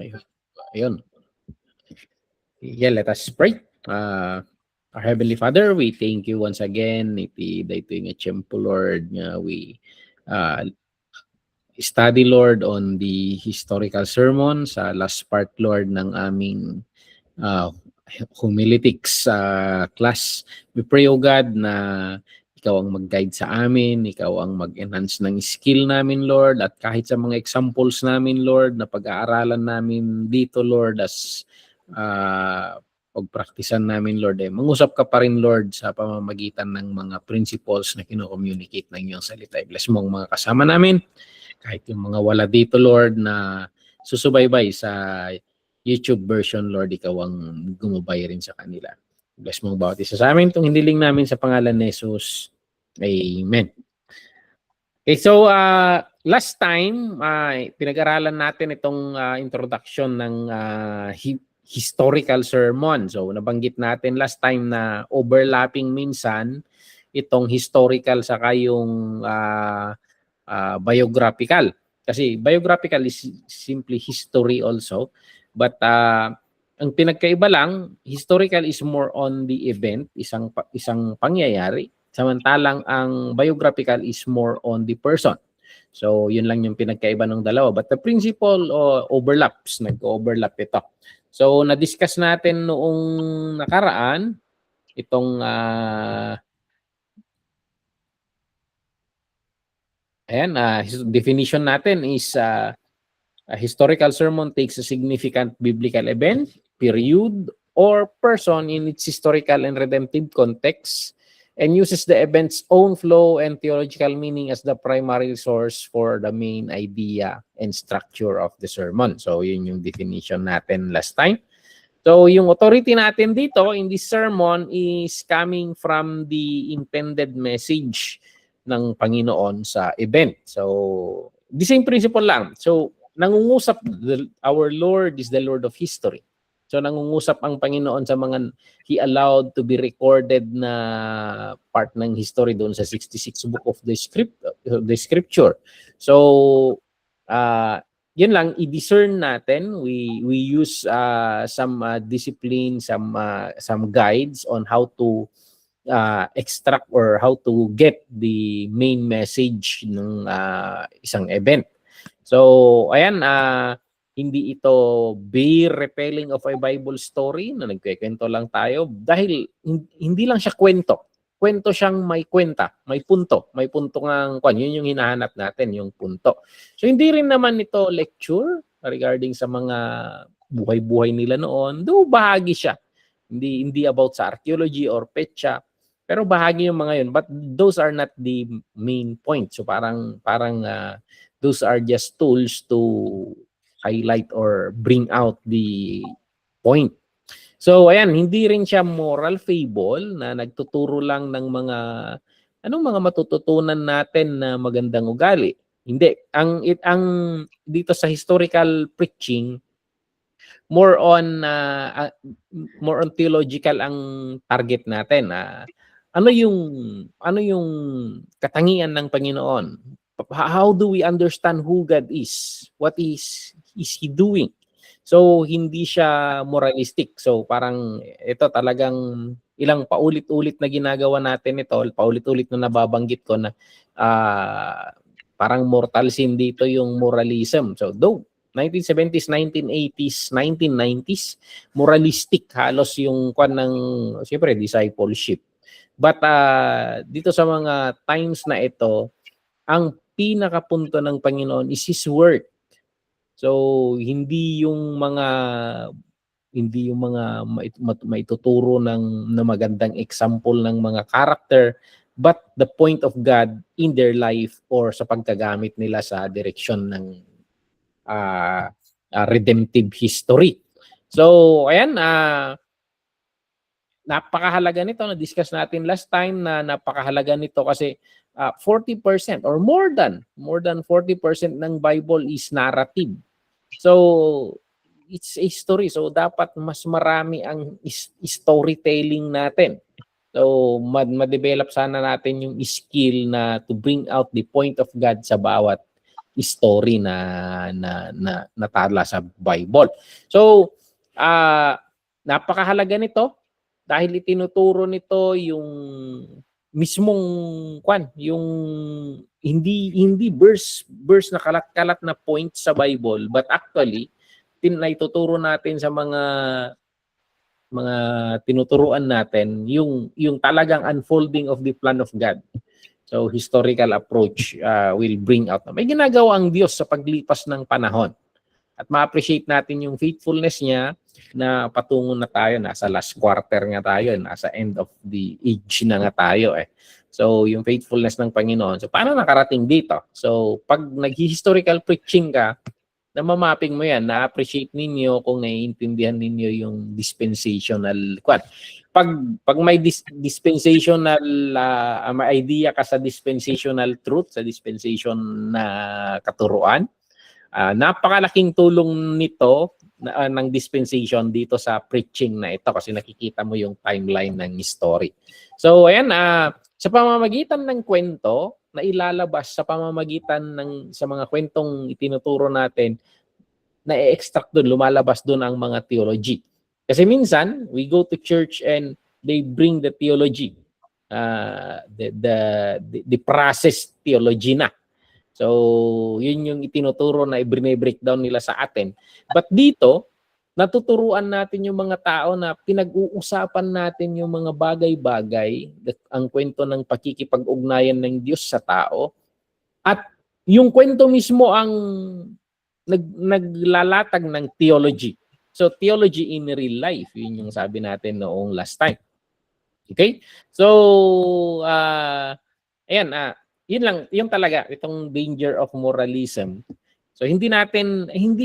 Ayun. Yeah, let us pray. Our Heavenly Father, we thank you once again. Iti dayto nga tiyempo, Lord, nga we study, Lord, on the historical sermon sa last part, Lord, ng aming homiletics class. We pray, O God, na ikaw ang mag-guide sa amin, ikaw ang mag-enhance ng skill namin, Lord, at kahit sa mga examples namin, Lord, na pag-aaralan namin dito, Lord, as pagpraktisan namin, Lord, mangusap ka pa rin, Lord, sa pamamagitan ng mga principles na kino-communicate ng iyong salita. Bless mo ang mga kasama namin, kahit yung mga wala dito, Lord, na susubaybay sa YouTube version, Lord, ikaw ang gumabay rin sa kanila. Bless mo ang bawat isa sa amin. Itong hiniling namin sa pangalan ni Jesus. Amen. Okay, so last time, pinag-aralan natin itong introduction ng historical sermon. So nabanggit natin last time na overlapping minsan itong historical saka yung biographical. Kasi biographical is simply history also. But ang pinagkaiba lang, historical is more on the event, isang pangyayari. Samantalang ang biographical is more on the person. So yun lang yung pinagkaiba ng dalawa. But the principle overlaps, nag-overlap ito. So na-discuss natin noong nakaraan itong definition natin is a historical sermon takes a significant biblical event, period, or person in its historical and redemptive context and uses the event's own flow and theological meaning as the primary source for the main idea and structure of the sermon. So yun yung definition natin last time. So yung authority natin dito in this sermon is coming from the intended message ng Panginoon sa event. So the same principle lang. So nangungusap, our Lord is the Lord of history. So nangungusap ang Panginoon sa mga He allowed to be recorded na part ng history doon sa 66 book of the scripture. So yun lang, i-discern natin. We use some discipline, some guides on how to extract or how to get the main message ng isang event. So, ayan, hindi ito be repelling of a Bible story na nagkikwento lang tayo dahil hindi lang siya kwento. Kwento siyang may kwenta, may punto ng kwan. Yun yung hinahanap natin, yung punto. So, hindi rin naman ito lecture regarding sa mga buhay-buhay nila noon. Though bahagi siya. Hindi about sa archaeology or petsa. Pero bahagi yung mga yun. But those are not the main point. So, parang those are just tools to highlight or bring out the point. So, ayan, hindi rin siya moral fable na nagtuturo lang ng anong mga matututunan natin na magandang ugali. Hindi. Ang dito sa historical preaching, more on theological ang target natin. Ano yung katangian ng Panginoon? How do we understand who God is? What is He doing? So, hindi siya moralistic. So, parang ito talagang ilang paulit-ulit na ginagawa natin ito, paulit-ulit na nababanggit ko na parang mortal sin dito yung moralism. So, though 1970s, 1980s, 1990s, moralistic halos yung kwan ng, siyempre, discipleship. But dito sa mga times na ito, ang pinakapunto ng Panginoon is His Word. So, hindi yung mga maituturo ng magandang example ng mga character, but the point of God in their life or sa pagkagamit nila sa direksyon ng redemptive history. So, ayan, napakahalaga nito. Na-discuss natin last time na napakahalaga nito kasi 40% or more than 40% ng Bible is narrative. So, it's a story. So, dapat mas marami ang storytelling natin. So, ma-develop sana natin yung skill na to bring out the point of God sa bawat story na natala sa Bible. So, napakahalaga nito dahil itinuturo nito yung mismong yung hindi verse na kalat-kalat na point sa Bible, but actually naituturo natin sa mga tinuturuan natin yung talagang unfolding of the plan of God. So historical approach will bring out na may ginagawa ang Diyos sa paglipas ng panahon. At ma-appreciate natin yung faithfulness niya na patungo na tayo. Nasa last quarter nga tayo. Nasa end of the age na nga tayo eh. So yung faithfulness ng Panginoon. So paano nakarating dito? So pag nag-historical preaching ka, namamapping mo yan, na-appreciate ninyo kung naiintindihan ninyo yung dispensational quad. Pag may dispensational may idea ka sa dispensational truth, sa dispensation na katuruan, napakalaking tulong nito ng dispensation dito sa preaching na ito kasi nakikita mo yung timeline ng story. So ayan, sa pamamagitan ng kwento na ilalabas sa pamamagitan sa mga kwentong itinuturo natin, na i-extract doon, lumalabas doon ang mga theology. Kasi minsan, we go to church and they bring the theology, the process theology na. So, yun yung itinuturo na i-breakdown nila sa atin. But dito, natuturuan natin yung mga tao na pinag-uusapan natin yung mga bagay-bagay, ang kwento ng pakikipag-ugnayan ng Diyos sa tao. At yung kwento mismo ang naglalatag ng theology. So, theology in real life, yun yung sabi natin noong last time. Okay? So, ayan, yun lang, yung talaga, itong danger of moralism. So hindi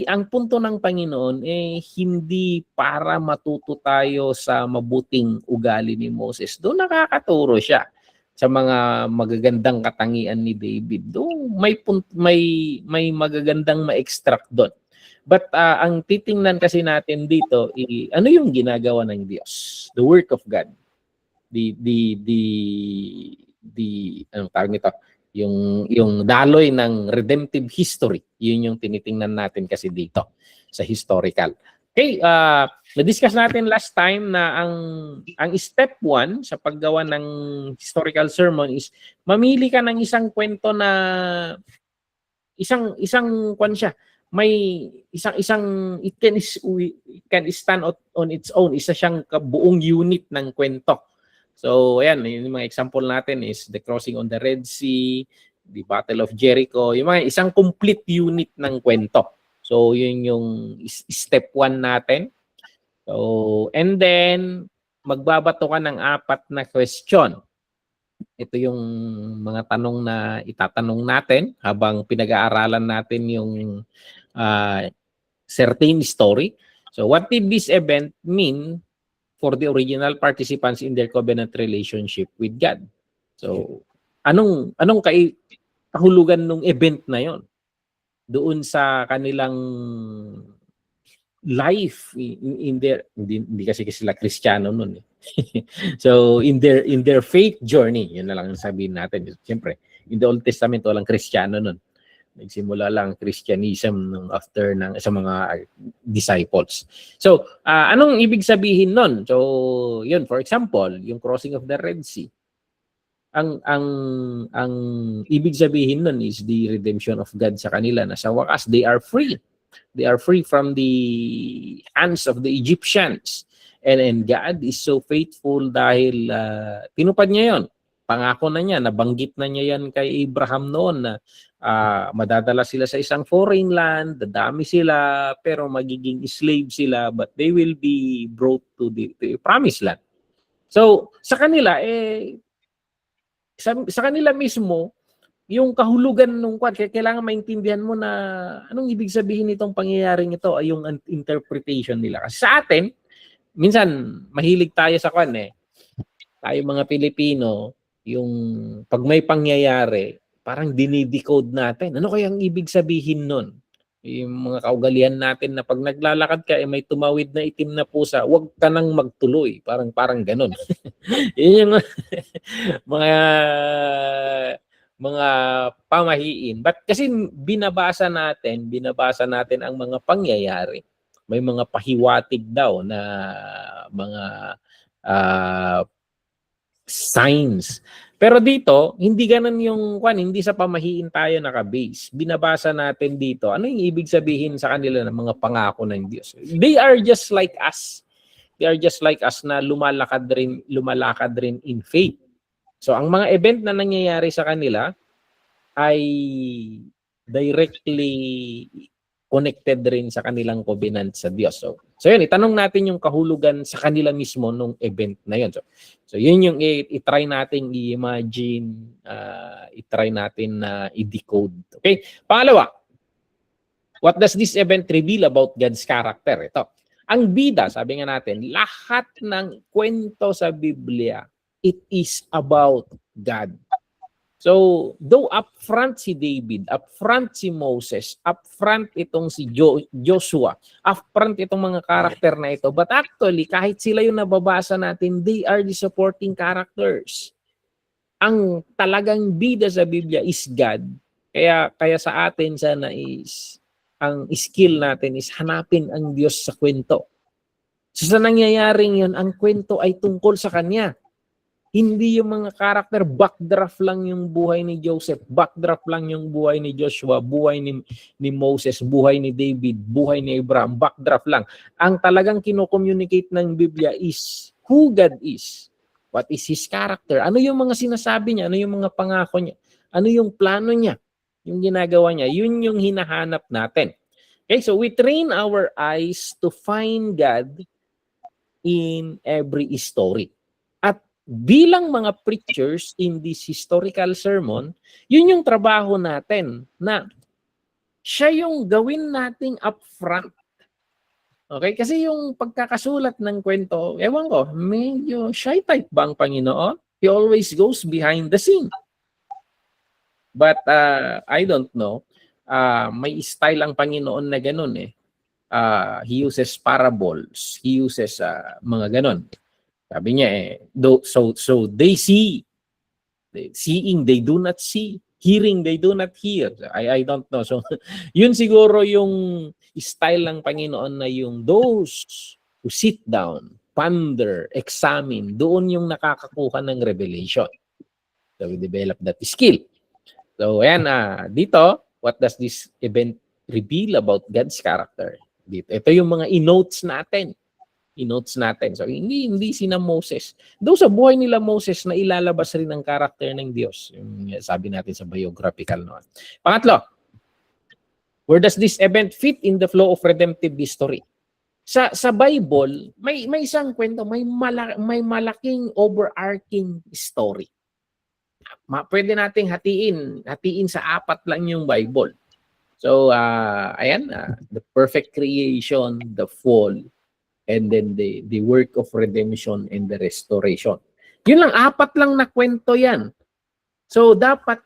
ang punto ng Panginoon hindi para matuto tayo sa mabuting ugali ni Moses. Doon nakakaturo siya sa mga magagandang katangian ni David. Doon may magagandang ma-extract doon. But ang titingnan kasi natin dito, ano yung ginagawa ng Diyos? The work of God. Anong tawag nito? Yung daloy ng redemptive history, yun yung tinitingnan natin kasi dito sa historical. Okay, na-discuss natin last time na ang step 1 sa paggawa ng historical sermon is mamili ka ng isang kwento na isang kwan siya. May isang it can stand on its own. Isa siyang buong unit ng kwento. So, ayan, yung mga example natin is the crossing on the Red Sea, the Battle of Jericho, yung mga isang complete unit ng kwento. So, yun yung step 1 natin. So, and then, magbabato ka ng 4 na question. Ito yung mga tanong na itatanong natin habang pinag-aaralan natin yung certain story. So, what did this event mean for the original participants in their covenant relationship with God? So, anong kahulugan ng event na yon doon sa kanilang life in their hindi kasi sila Kristiyano noon eh. So in their faith journey, yun na lang ang sabihin natin. Siyempre, in the Old Testament walang Kristiyano noon. Nagsimula lang Christianism after sa mga disciples. So, anong ibig sabihin nun? So, yun, for example, yung crossing of the Red Sea. Ang ibig sabihin nun is the redemption of God sa kanila na sa wakas, they are free. They are free from the hands of the Egyptians. And God is so faithful dahil tinupad niya yon. Pangako na niya, nabanggit na niya yan kay Abraham noon na madadala sila sa isang foreign land, dadami sila, pero magiging slave sila, but they will be brought to the promised land. So, sa kanila, sa kanila mismo, yung kahulugan nung kailangan maintindihan mo na anong ibig sabihin nitong pangyayaring ito ay yung interpretation nila. Kasi sa atin, minsan, mahilig tayo sa tayo mga Pilipino, yung pag may pangyayari, parang dinidecode natin. Ano kaya ang ibig sabihin nun? Yung mga kaugalian natin na pag naglalakad ka, may tumawid na itim na pusa, huwag ka nang magtuloy. Parang ganun. Yun yung mga mga pamahiin. But kasi binabasa natin ang mga pangyayari. May mga pahiwatig daw na mga uh, signs. Pero dito, hindi ganun yung hindi sa pamahiin tayo naka-base. Binabasa natin dito, ano yung ibig sabihin sa kanila ng mga pangako ng Diyos? They are just like us. They are just like us na lumalakad rin in faith. So ang mga event na nangyayari sa kanila ay directly connected rin sa kanilang covenant sa Diyos. So yun, itanong natin yung kahulugan sa kanila mismo nung event na yun. So yun yung i-try natin i-imagine, i-try natin na i-decode. Okay? Pangalawa, what does this event reveal about God's character? Ito. Ang bida, sabi nga natin, lahat ng kwento sa Biblia, it is about God. So, though upfront si David, upfront si Moses, upfront itong si Joshua, upfront itong mga karakter na ito, but actually, kahit sila yung nababasa natin, they are the supporting characters. Ang talagang bida sa Biblia is God. Kaya sa atin sana is, ang skill natin is hanapin ang Diyos sa kwento. So sa nangyayaring yun, ang kwento ay tungkol sa Kanya. Hindi yung mga karakter, backdraft lang yung buhay ni Joseph, backdraft lang yung buhay ni Joshua, buhay ni Moses, buhay ni David, buhay ni Abraham, backdraft lang. Ang talagang kino-communicate ng Biblia is who God is. What is His character? Ano yung mga sinasabi niya? Ano yung mga pangako niya? Ano yung plano niya? Yung ginagawa niya? Yun yung hinahanap natin. Okay, so we train our eyes to find God in every story. Bilang mga preachers in this historical sermon, yun yung trabaho natin na siya yung gawin nating upfront. Okay? Kasi yung pagkakasulat ng kwento, ewan ko, medyo shy type ba ang Panginoon? He always goes behind the scene. But I don't know. May style ang Panginoon na ganun eh. He uses parables. He uses mga ganun. Sabi niya so they see, seeing they do not see, hearing they do not hear. I don't know. So yun siguro yung style ng Panginoon na yung those who sit down, ponder, examine, doon yung nakakakuha ng revelation. So we develop that skill. So ayan, dito, what does this event reveal about God's character? Dito, ito yung mga i-notes natin. So hindi sina Moses. Doon sa buhay nila Moses na ilalabas rin ang karakter ng Diyos. Yung sabi natin sa biographical noon. Pangatlo, where does this event fit in the flow of redemptive history? Sa Bible, may isang kwento, may malaking overarching story. Pwede nating hatiin sa 4 lang yung Bible. So ayan, the perfect creation, the fall, and then the work of redemption and the restoration. Yun lang, 4 lang na kwento yan. So dapat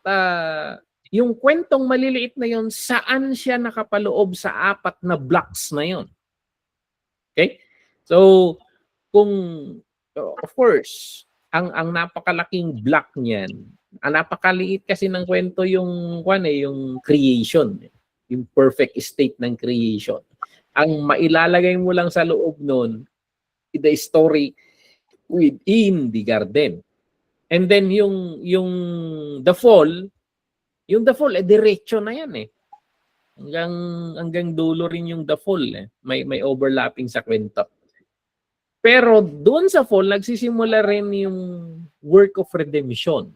yung kwentong maliliit na yun, saan siya nakapaloob sa 4 na blocks na yun? Okay? So kung of course, ang napakalaking block niyan, ang napakaliit kasi ng kwento yung yung creation, yung perfect state ng creation. Ang mailalagay mo lang sa loob nun, the story within the garden. And then yung the fall, diretso na yan eh. Hanggang dulo rin yung the fall eh. May overlapping sa kwento. Pero doon sa fall, nagsisimula rin yung work of redemption.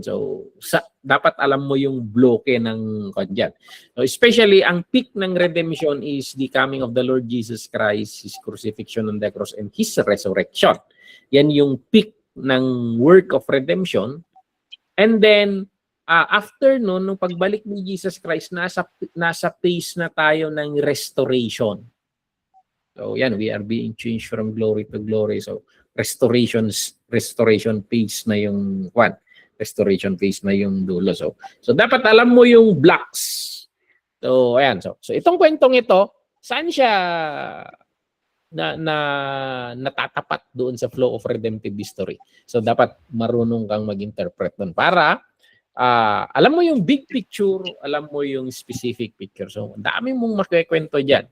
So, dapat alam mo yung bloke ng kanyan. So, especially, ang peak ng redemption is the coming of the Lord Jesus Christ, His crucifixion on the cross, and His resurrection. Yan yung peak ng work of redemption. And then, after nun, nung pagbalik ni Jesus Christ, nasa phase na tayo ng restoration. So, yan, we are being changed from glory to glory. So, restoration phase na yung restoration phase na yung dulo. So dapat alam mo yung blocks. So ayan, so itong kwentong ito, saan siya natatapat doon sa flow of redemptive history? So dapat marunong kang mag-interpret doon para alam mo yung big picture, alam mo yung specific picture. So, dami mong makikwento diyan.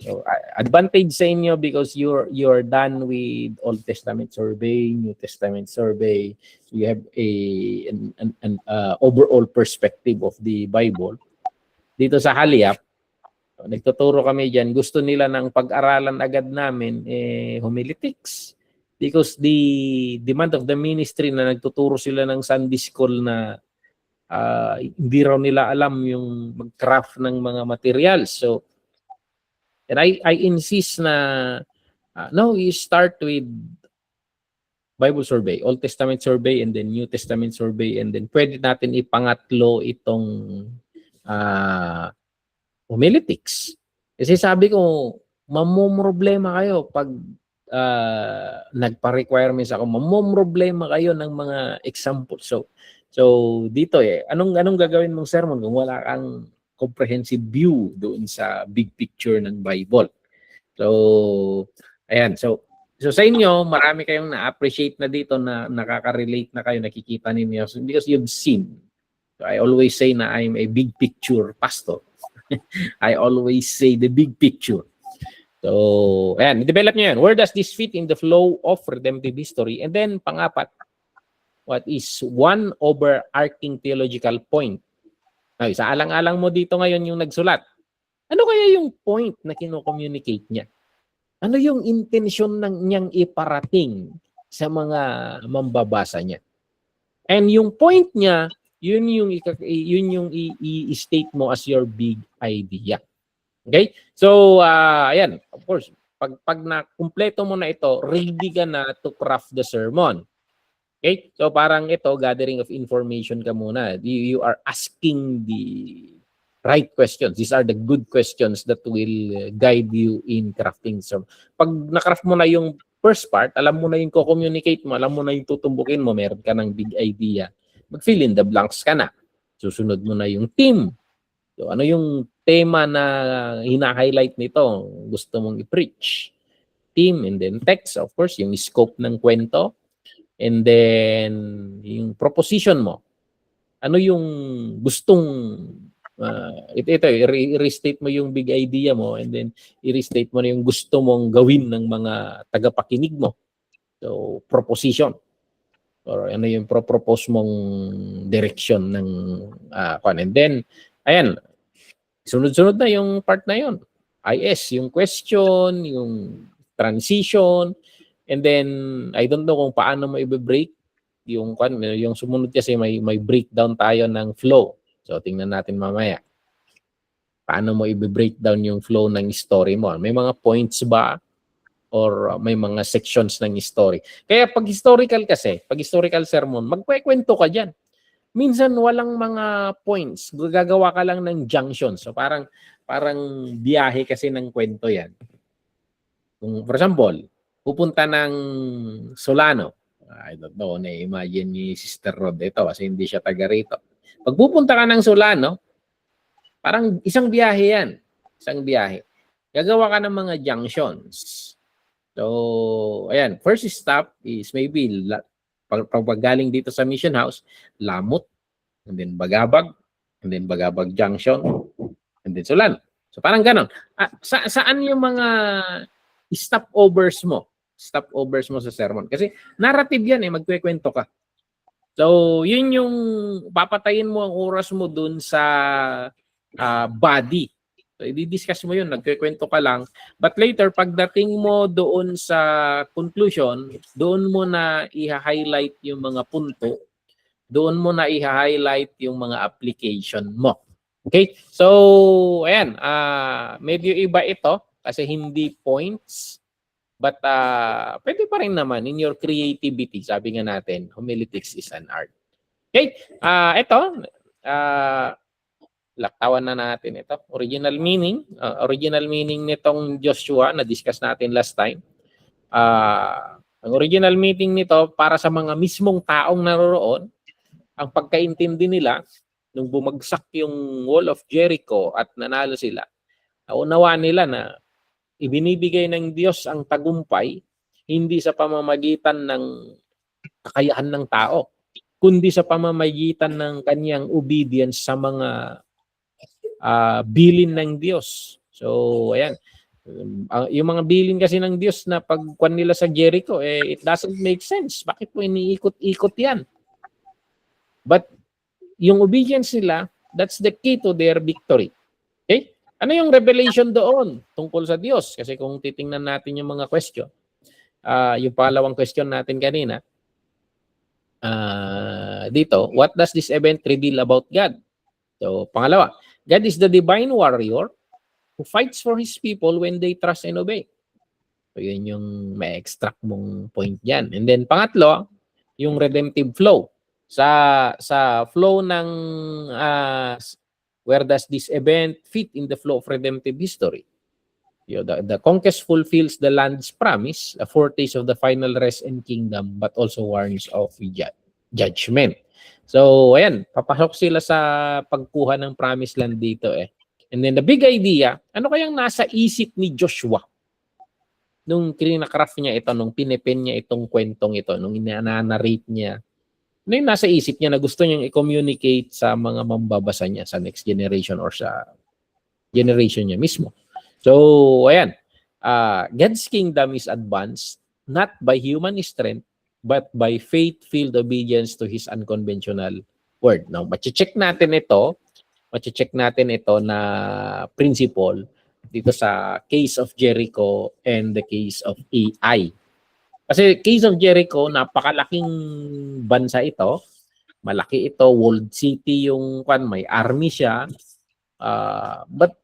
So, advantage sa inyo because you're done with Old Testament survey, New Testament survey. So you have an overall perspective of the Bible. Dito sa Haliap, nagtuturo kami diyan. Gusto nila ng pag-aralan agad namin homiletics. Because the demand of the ministry na nagtuturo sila ng Sunday school na hindi raw nila alam yung mag-craft ng mga materials. So, and I insist na no, you start with Bible survey, Old Testament survey, and then New Testament survey, and then pwede natin ipangatlo itong homiletics. Kasi sabi ko, mamomroblema kayo pag nagpa-requirements ako, mamomroblema kayo ng mga example. So dito anong gagawin mong sermon kung wala kang comprehensive view doon sa big picture ng Bible? So ayan, so sa inyo, marami kayong na-appreciate na dito na nakaka-relate na kayo, nakikita ninyo because you've seen. So I always say na I'm a big picture pastor. I always say the big picture. So, ayan, develop nyo yan. Where does this fit in the flow of redemptive history? And then, pang-apat, what is one overarching theological point? Ay, sa alang-alang mo dito ngayon yung nagsulat. Ano kaya yung point na kino-communicate niya? Ano yung intensyon niyang iparating sa mga mambabasa niya? And yung point niya, yun yung i-state mo as your big idea. Okay? So, ayan, of course, pag na-kumpleto mo na ito, ready ka na to craft the sermon. Okay? So, parang ito, gathering of information ka muna. You are asking the right questions. These are the good questions that will guide you in crafting sermon. Pag na-craft mo na yung first part, alam mo na yung co-communicate mo, alam mo na yung tutumbukin mo, meron ka ng big idea. Mag-fill in the blanks ka na. Susunod mo na yung theme. So, ano yung tema na hina-highlight nito? Gusto mong i-preach. Theme and then text, of course, yung scope ng kwento. And then, yung proposition mo. Ano yung gustong, i-restate mo yung big idea mo and then i-restate mo na yung gusto mong gawin ng mga tagapakinig mo. So, proposition. Or ano yung propose mong direction ng and then, ayan, sunod-sunod na yung part na yun. IS, yung question, yung transition, and then, I don't know kung paano mo i-break yung sumunod kasi may breakdown tayo ng flow. So, tingnan natin mamaya. Paano mo i-breakdown yung flow ng story mo? May mga points ba? Or may mga sections ng story. Kaya pag historical sermon, magkwekwento ka dyan. Minsan walang mga points. Gagawa ka lang ng junctions. So parang biyahe kasi ng kwento yan. Kung, for example, pupunta ng Solano. I don't know, na-imagine ni Sister Rod ito kasi hindi siya taga rito. Pag pupunta ka ng Solano, parang isang biyahe yan. Isang biyahe. Gagawa ka ng mga junctions. So, ayan, first stop is maybe pag galing dito sa Mission House, Lamut, and then Bagabag, and then Bagabag Junction, and then Solano. So, parang ganon. Saan yung mga stopovers mo? Stopovers mo sa sermon. Kasi narrative yan magkwekwento ka. So, yun yung papatayin mo ang oras mo dun sa body. So, i-discuss mo yun, nagkikwento ka lang. But later, pagdating mo doon sa conclusion, doon mo na i-highlight yung mga punto, doon mo na i-highlight yung mga application mo. Okay? So, ayan, medyo iba ito kasi hindi points, but pwede pa rin naman in your creativity. Sabi nga natin, homiletics is an art. Okay? Ito, laktawan na natin ito. Original meaning nitong Joshua na discuss natin last time. Ang original meaning nito para sa mga mismong taong naroroon, ang pagkaintindi nila nung bumagsak yung Wall of Jericho at nanalo sila. Naunawaan nila na ibinibigay ng Diyos ang tagumpay hindi sa pamamagitan ng kakayahan ng tao, kundi sa pamamagitan ng kanyang obedience sa mga bilin ng Diyos. So, ayan. Yung mga bilin kasi ng Diyos na pagkuan nila sa Jericho, it doesn't make sense. Bakit po iniikot-ikot yan? But yung obedience nila, that's the key to their victory. Okay? Ano yung revelation doon tungkol sa Diyos? Kasi kung titingnan natin yung mga question, yung pangalawang question natin kanina, dito, what does this event reveal about God? So, pangalawa, God is the divine warrior who fights for His people when they trust and obey. So, yun yung may extract mong point dyan. And then, pangatlo, yung redemptive flow. Sa flow ng where does this event fit in the flow of redemptive history? The conquest fulfills the land's promise, a foretaste of the final rest and kingdom, but also warns of judgment. So, ayan, papasok sila sa pagkuha ng promised land dito eh. And then the big idea, ano kayang nasa isip ni Joshua nung kinakraft niya ito, nung pinipen niya itong kwentong ito, nung ina-narrate niya, ano yung nasa isip niya na gusto niyang i-communicate sa mga mambabasa niya, sa next generation or sa generation niya mismo. So, ayan. God's kingdom is advanced not by human strength, but by faith-filled obedience to His unconventional word. Now, mache-check natin ito na principle dito sa case of Jericho and the case of AI. Kasi case of Jericho, napakalaking bansa ito. Malaki ito, walled city yung may army siya. But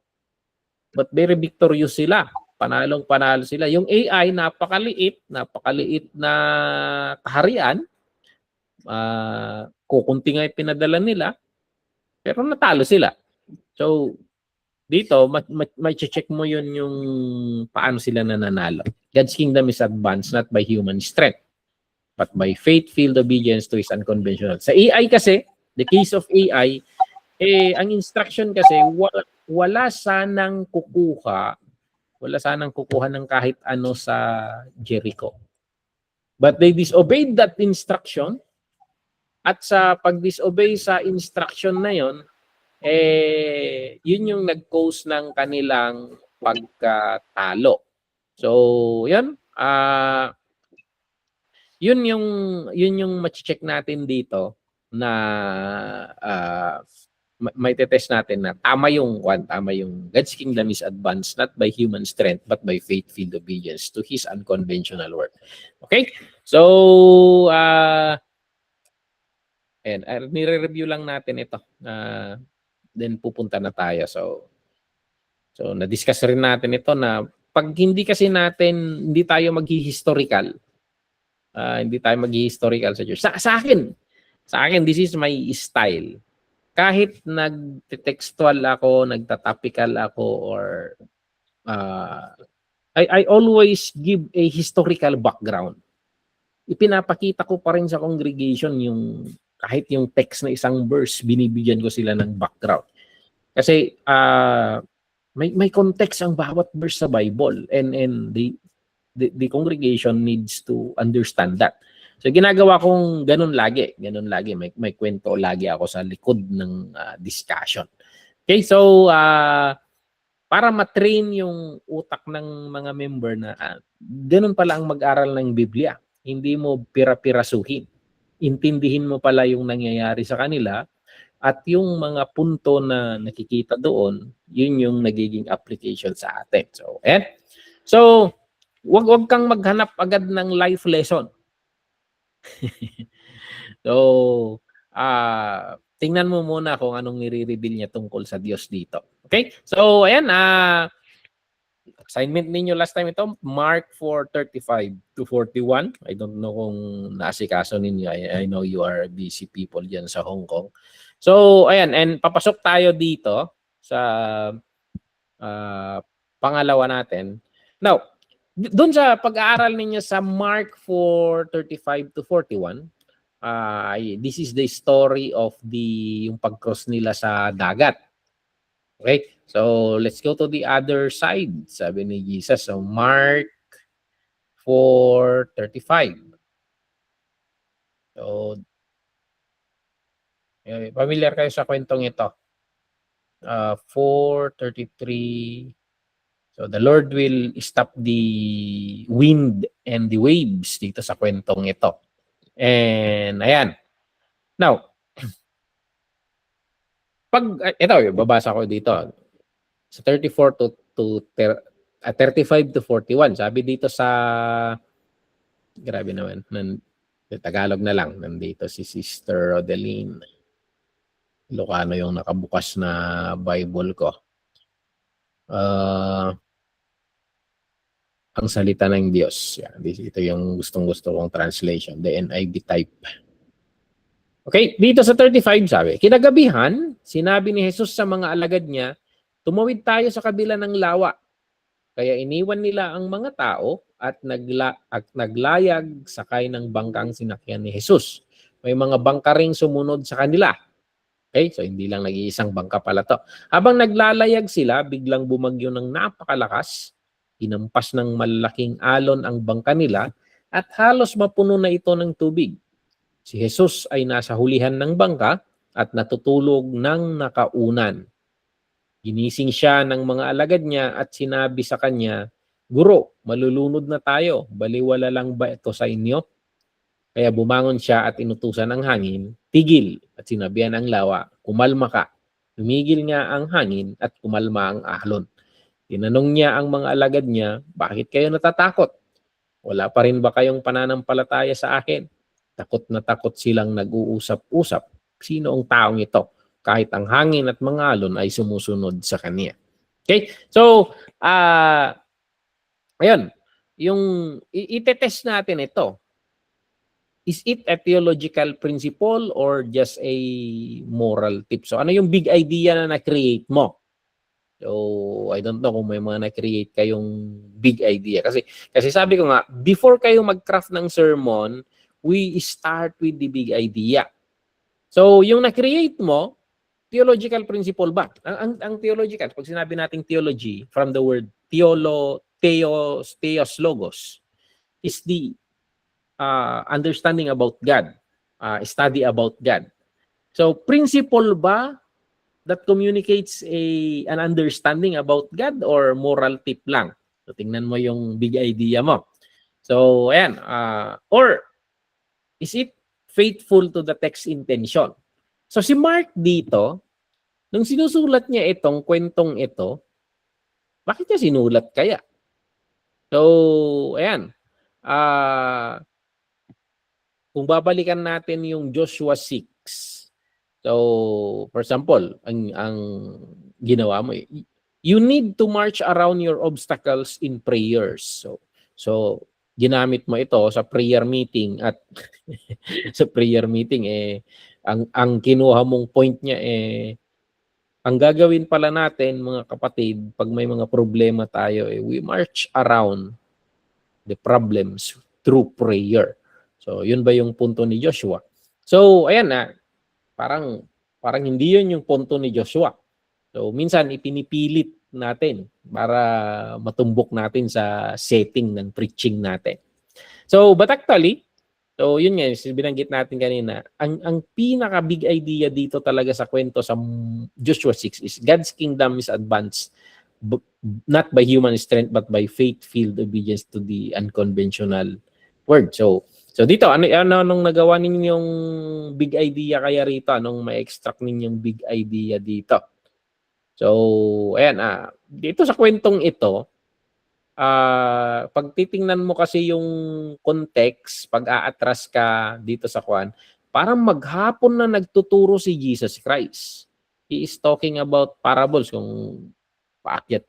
very victorious sila. Panalong-panalo sila. Yung AI, napakaliit na kaharian. Kukunti nga yung pinadala nila. Pero natalo sila. So, dito, may check mo yun yung paano sila nananalo. God's kingdom is advanced not by human strength, but by faith-filled obedience to His unconventional. Sa AI kasi, the case of AI, ang instruction kasi, wala sanang kukuha ng kahit ano sa Jericho. But they disobeyed that instruction, at sa pag-disobey sa instruction na yon, yun yung nag-cause ng kanilang pagkatalo. So, yan. Yun yung ma-check natin dito na may test natin na tama yung God's kingdom is advanced not by human strength but by faith-filled obedience to His unconventional work. Okay? So, and nire-review lang natin ito. Then pupunta na tayo. So na-discuss rin natin ito na pag hindi tayo maghi-historical. Hindi tayo maghi-historical sa Diyos. Sa akin, this is my style. Kahit nagte-textual ako, nagtatopical ako, or I always give a historical background. Ipinapakita ko pa rin sa congregation kahit yung text na isang verse, binibigyan ko sila ng background. Kasi may context ang bawat verse sa Bible, and the congregation needs to understand that. So ginagawa kong ganun lagi, may kwento lagi ako sa likod ng discussion. Okay, so para matrain yung utak ng mga member na ganun pala ang mag-aral ng Biblia. Hindi mo pira-pirasuhin. Intindihin mo pala yung nangyayari sa kanila, at yung mga punto na nakikita doon, yun yung nagiging application sa atin. So, wag kang maghanap agad ng life lesson. So, tingnan mo muna kung anong nire-reveal niya tungkol sa Diyos dito. Okay? So, ayan, assignment ninyo last time ito, Mark 4:35 to 41. I don't know kung naasikaso ninyo. I know you are busy people dyan sa Hong Kong. So, ayan, and papasok tayo dito sa pangalawa natin. Now, doon sa pag-aaral ninyo sa Mark 4:35 to 41, this is the story of yung pag-cross nila sa dagat. Okay? So, let's go to the other side, sabi ni Jesus. So, Mark 4:35. So, Familiar kayo sa kwentong ito. 4:33. So the Lord will stop the wind and the waves dito sa kwentong ito. And ayan. Now, ito, babasa ko dito. Sa 34 to 35 to 41. Sabi dito sa, grabe naman, Tagalog na lang. Nandito si Sister Rodeline. Ilocano yung nakabukas na Bible ko. Ang salita ng Diyos. Yeah, ito yung gustong-gusto kong translation. The NIV type. Okay, dito sa 35 sabi, kinagabihan, sinabi ni Jesus sa mga alagad niya, tumawid tayo sa kabila ng lawa. Kaya iniwan nila ang mga tao at naglayag sakay ng bangkang sinakyan ni Jesus. May mga bangka ring sumunod sa kanila. Okay, so hindi lang nag-iisang bangka pala to. Habang naglalayag sila, biglang bumagyo ng napakalakas. Hinampas ng malaking alon ang bangka nila at halos mapuno na ito ng tubig. Si Jesus ay nasa hulihan ng bangka at natutulog ng nakaunan. Ginising siya ng mga alagad niya at sinabi sa kanya, Guro, malulunod na tayo. Baliwala lang ba ito sa inyo? Kaya bumangon siya at inutusan ng hangin, tigil at sinabihan ang lawa, kumalma ka. Tumigil nga ang hangin at kumalma ang alon. Tinanong niya ang mga alagad niya, bakit kayo natatakot? Wala pa rin ba kayong pananampalataya sa akin? Takot na takot silang nag-uusap-usap. Sino ang taong ito? Kahit ang hangin at mga alon ay sumusunod sa kanya. Okay? So, ayun. Yung itetest natin ito. Is it a theological principle or just a moral tip? So, ano yung big idea na na-create mo? So, I don't know kung may mga na-create kayong big idea. Kasi sabi ko nga, before kayo mag-craft ng sermon, we start with the big idea. So, yung na-create mo, theological principle ba? Ang theological, pag sinabi nating theology, from the word theos logos, is the understanding about God, study about God. So, principle ba that communicates an understanding about God or moral tip lang? So, tingnan mo yung big idea mo. So, ayan. Or, is it faithful to the text intention? So, si Mark dito, nung sinusulat niya itong kwentong ito, bakit niya sinulat kaya? So, ayan. Kung babalikan natin yung Joshua 6, so, for example, ang ginawa mo, you need to march around your obstacles in prayers. So ginamit mo ito sa prayer meeting at sa prayer meeting ang kinuha mong point niya ang gagawin pala natin mga kapatid pag may mga problema tayo we march around the problems through prayer. So yun ba yung punto ni Joshua? So ayan na parang hindi yun yung punto ni Joshua. So minsan ipinipilit natin para matumbok natin sa setting ng preaching natin. So but actually, so yun nga, binanggit natin kanina, ang pinaka big idea dito talaga sa kwento sa Joshua 6 is God's kingdom is advanced not by human strength but by faith-filled obedience to the unconventional word. So dito, ano nung nagawa ninyong big idea kaya rito? Anong ma-extract ninyong big idea dito? So, ayan, dito sa kwentong ito, pag titingnan mo kasi yung context, pag aatras ka dito sa kwan, parang maghapon na nagtuturo si Jesus Christ. He is talking about parables kung paakyat,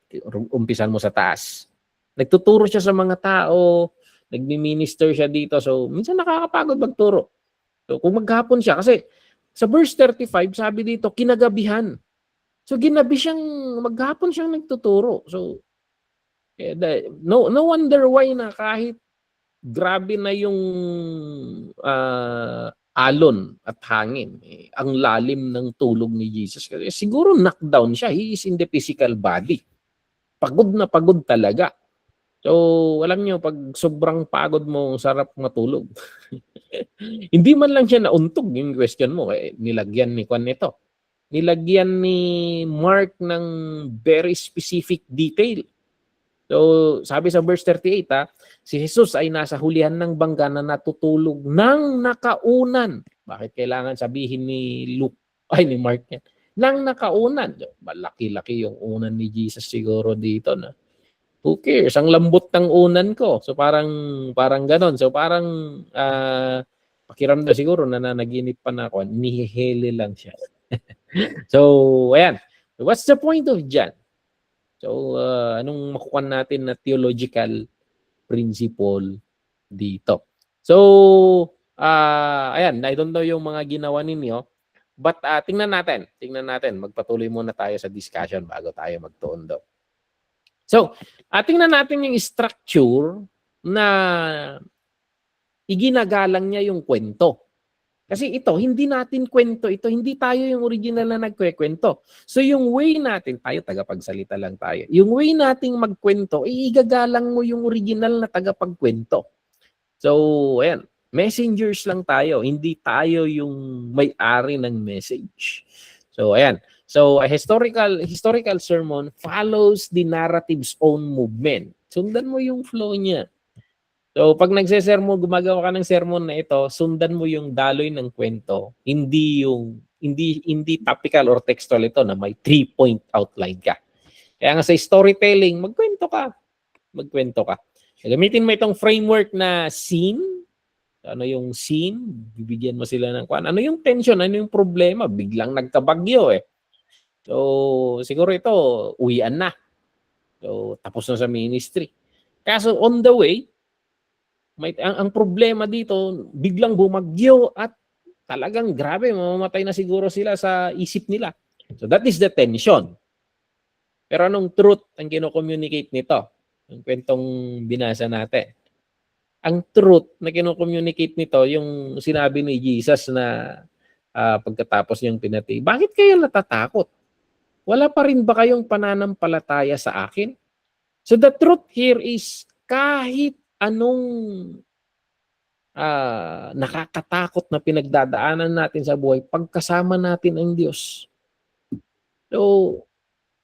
umpisan mo sa taas. Nagtuturo siya sa mga tao, nagmi-minister siya dito. So, minsan nakakapagod magturo. So, kung maghapon siya, kasi sa verse 35, sabi dito, kinagabihan. So, ginabi siyang, maghapon siyang nagtuturo. So, no wonder why na kahit grabe na yung alon at hangin, ang lalim ng tulog ni Jesus. Kasi siguro knockdown siya. He is in the physical body. Pagod na pagod talaga. So, alam nyo, pag sobrang pagod mo, sarap matulog. Hindi man lang siya nauntog yung question mo. Nilagyan ni Juan nito. Nilagyan ni Mark ng very specific detail. So, sabi sa verse 38, si Jesus ay nasa hulihan ng bangka na natutulog ng nakaunan. Bakit kailangan sabihin ni Luke, ni Mark yan? Nang nakaunan. Malaki-laki yung unan ni Jesus siguro dito na. Who cares? Ang lambot ng unan ko. So parang ganon. So parang pakiramdam siguro na nanaginip pa na ako. Nihihili lang siya. So ayan. What's the point of John? So anong makukuha natin na theological principle dito? So ayan. I don't know yung mga ginawa ninyo. But tingnan natin. Magpatuloy muna tayo sa discussion bago tayo magtuon. So, tingnan natin yung structure na iginagalang niya yung kwento. Kasi ito, hindi natin kwento ito. Hindi tayo yung original na nagkwekwento. So, yung way natin, tayo tagapagsalita lang tayo. Yung way nating magkwento, igagalang mo yung original na tagapagkwento. So, ayan. Messengers lang tayo. Hindi tayo yung may-ari ng message. So, ayan. So, a historical sermon follows the narrative's own movement. Sundan mo yung flow niya. So, pag gumagawa ka ng sermon na ito, sundan mo yung daloy ng kwento. Hindi topical or textual ito na may 3-point outline ka. Kaya nga sa storytelling, magkwento ka. Gamitin mo itong framework na scene. Ano yung scene? Bibigyan mo sila ng kwan. Ano yung tension? Ano yung problema? Biglang nagkabagyo eh. So, siguro ito, uwian na. So, tapos na sa ministry. Kaso, on the way, ang problema dito, biglang bumagyo at talagang grabe, mamamatay na siguro sila sa isip nila. So, that is the tension. Pero anong truth ang kino-communicate nito? Yung kwentong binasa natin. Ang truth na kino-communicate nito, yung sinabi ni Jesus na pagkatapos niyang pinatay, bakit kayo natatakot? Wala pa rin ba kayong pananampalataya sa akin? So the truth here is kahit anong nakakatakot na pinagdadaanan natin sa buhay, pagkasama natin ang Diyos. So,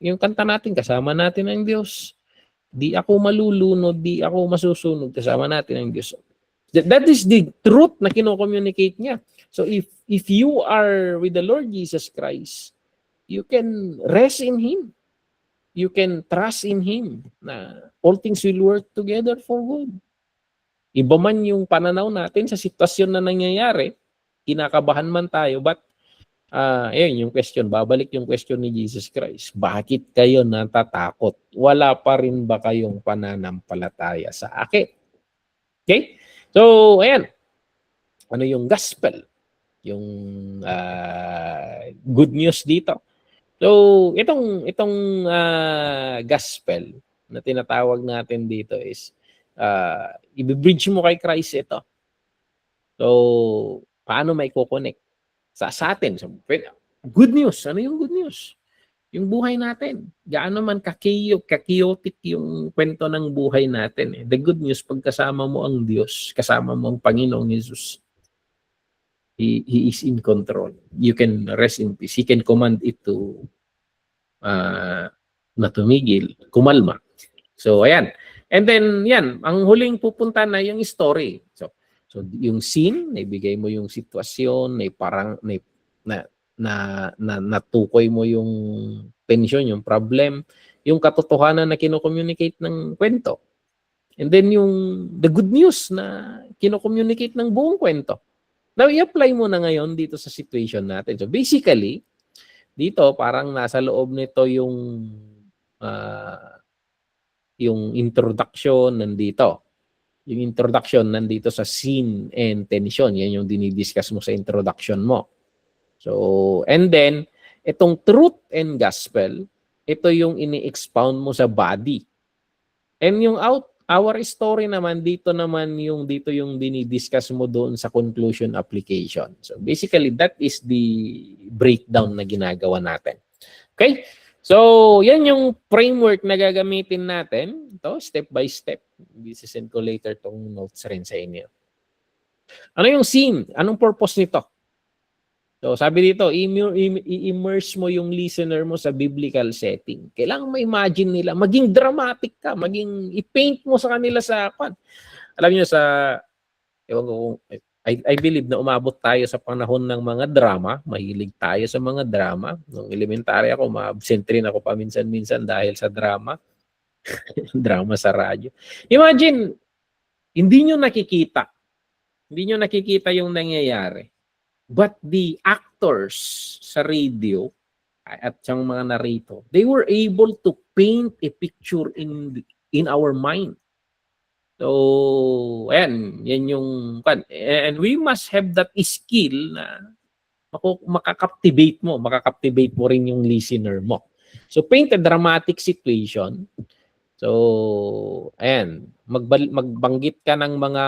yung kanta natin, kasama natin ang Diyos. Di ako malulunod, di ako masusunod, kasama natin ang Diyos. That is the truth na kino-communicate niya. So if you are with the Lord Jesus Christ, you can rest in Him. You can trust in Him na all things will work together for good. Iba man yung pananaw natin sa sitwasyon na nangyayari, kinakabahan man tayo, but ayun yung question, babalik yung question ni Jesus Christ. Bakit kayo natatakot? Wala pa rin ba kayong pananampalataya sa akin? Okay? So, ayan. Ano yung gospel? Yung good news dito. So, itong gospel na tinatawag natin dito is i-bridge mo kay Christ ito. So, paano may kukonek sa atin? So, good news. Ano yung good news? Yung buhay natin. Gaano man chaotic yung kwento ng buhay natin. The good news, pagkasama mo ang Diyos, kasama mo ang Panginoong Jesus, He is in control. You can rest in peace. He can command it to na tumigil, kumalma. So, ayan. And then, yan, ang huling pupunta na yung story. So yung scene, naibigay mo yung sitwasyon, parang natukoy mo yung tension, yung problem, yung katotohanan na kino-communicate ng kwento. And then the good news na kino-communicate ng buong kwento. Now, i-apply mo na ngayon dito sa situation natin. So basically, dito parang nasa loob nito yung introduction nandito. Yung introduction nandito sa scene and tension. Yan yung dinidiscuss mo sa introduction mo. So, and then, itong truth and gospel, ito yung ini-expound mo sa body. And yung our story naman, dito yung dinidiscuss mo doon sa conclusion application. So, basically, that is the breakdown na ginagawa natin. Okay? So, yan yung framework na gagamitin natin. Ito, step by step. i-send ko later tong notes rin sa inyo. Ano yung scene? Anong purpose nito? So, sabi dito, i-immerse mo yung listener mo sa biblical setting. Kailangan ma-imagine nila, maging dramatic ka, maging i-paint mo sa kanila sa alam niyo sa ewan ko, I believe na umabot tayo sa panahon ng mga drama. Mahilig tayo sa mga drama. Nung elementary ako, ma-absent rin ako paminsan-minsan dahil sa drama. Drama sa radyo. Imagine, hindi nyo nakikita. Hindi nyo nakikita yung nangyayari. But the actors sa radio at yung mga narrator, they were able to paint a picture in our mind. So, ayan, yan yung, and we must have that skill na makakaptivate mo rin yung listener mo. So, paint a dramatic situation. So, ayan, magbanggit ka ng mga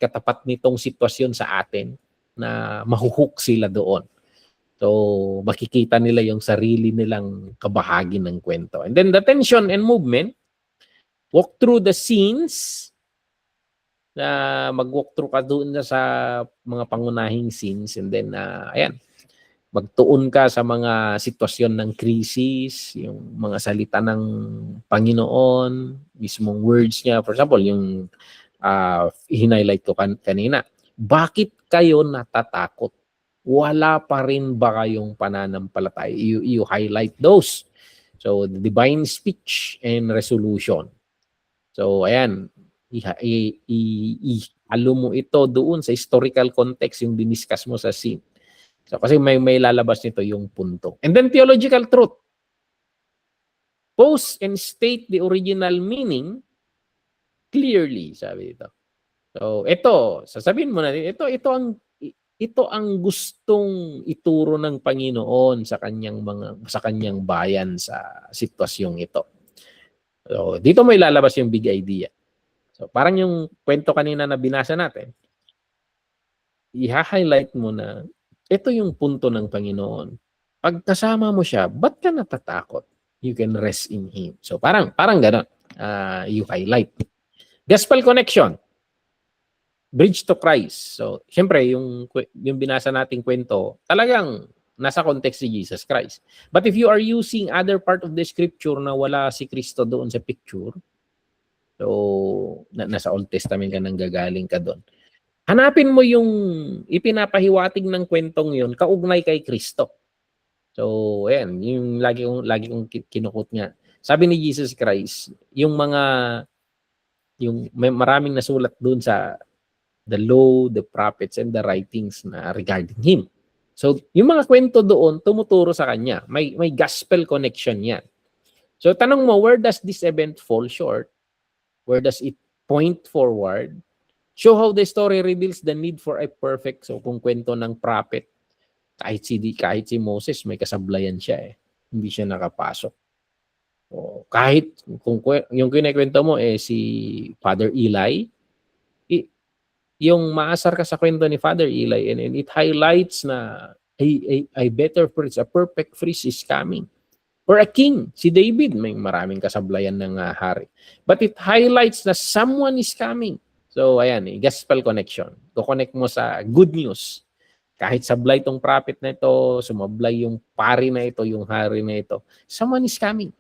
katapat nitong sitwasyon sa atin na mahuhook sila doon. So, makikita nila yung sarili nilang kabahagi ng kwento. And then the tension and movement, walk through the scenes, na mag-walk through ka doon sa mga pangunahing scenes, and then, ayan, magtuon ka sa mga sitwasyon ng krisis, yung mga salita ng Panginoon, mismong words niya. For example, yung hinighlight ko kanina. Bakit kayo natatakot? Wala pa rin ba kayong pananampalataya? You highlight those. So, the divine speech and resolution. So, ayan. Ihalo mo ito doon sa historical context yung diniscuss mo sa scene. So, kasi may lalabas nito yung punto. And then, theological truth. Pose and state the original meaning clearly, sabi dito. So, ito, sasabihin mo natin, ito ang gustong ituro ng Panginoon sa kanyang bayan sa sitwasyong ito. So, dito mo ilalabas yung big idea. So, parang yung kwento kanina na binasa natin, i-highlight mo na ito yung punto ng Panginoon. Pag kasama mo siya, ba't ka natatakot? You can rest in Him. So, parang gano'n. You highlight. Gospel connection. Bridge to Christ. So, syempre, yung binasa nating kwento, talagang nasa context si Jesus Christ. But if you are using other part of the scripture na wala si Kristo doon sa picture, so, nasa Old Testament ka nang gagaling ka doon, hanapin mo yung ipinapahiwatig ng kwentong yun, kaugnay kay Kristo. So, ayan, yung lagi kong kinukot niya. Sabi ni Jesus Christ, yung may maraming nasulat doon sa the law, the prophets, and the writings na regarding Him. So, yung mga kwento doon, tumuturo sa Kanya. May gospel connection yan. So, tanong mo, where does this event fall short? Where does it point forward? Show how the story reveals the need for a perfect. So, kung kwento ng prophet, kahit si Moses, may kasablayan siya eh. Hindi siya nakapasok. O, kahit kung yung kinikwento mo si Father Eli, yung maasar ka sa kwento ni Father Eli, and it highlights na a better priest, a perfect priest is coming. Or a king, si David, may maraming kasablayan ng hari. But it highlights na someone is coming. So, ayan, gospel connection. Kukonect mo sa good news. Kahit sablay itong prophet na ito, sumablay yung pari na ito, yung hari na ito, someone is coming.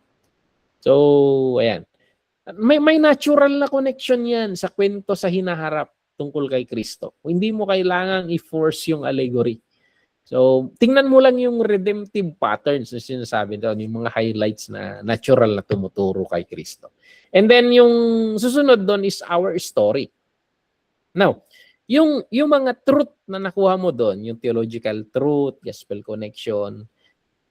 So, ayan. May natural na connection yan sa kwento sa hinaharap tungkol kay Kristo. Hindi mo kailangang i-force yung allegory. So, tingnan mo lang yung redemptive patterns na sinasabi doon, yung mga highlights na natural na tumuturo kay Kristo. And then, yung susunod doon is our story. Now, yung mga truth na nakuha mo doon, yung theological truth, gospel connection,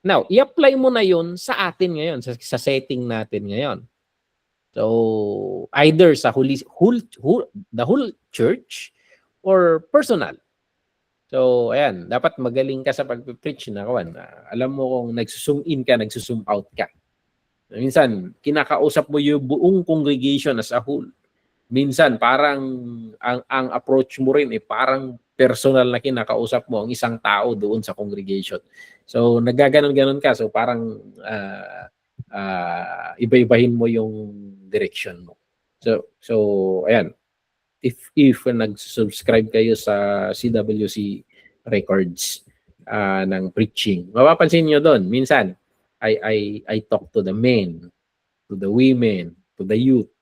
now, i-apply mo na yun sa atin ngayon, sa setting natin ngayon. So, either sa the whole church or personal. So, ayan, dapat magaling ka sa pag-preach na kawan. Alam mo kung nagsusum in ka, nagsusum out ka. Minsan, kinakausap mo yung buong congregation as a whole. Minsan, parang ang approach mo rin parang personal na kinakausap mo ang isang tao doon sa congregation. So, nagaganon-ganon ka. So, parang iba-ibahin mo yung direction mo. So ayan, if nag-subscribe kayo sa CWC Records ng preaching, mapapansin niyo doon minsan I talk to the men, to the women, to the youth.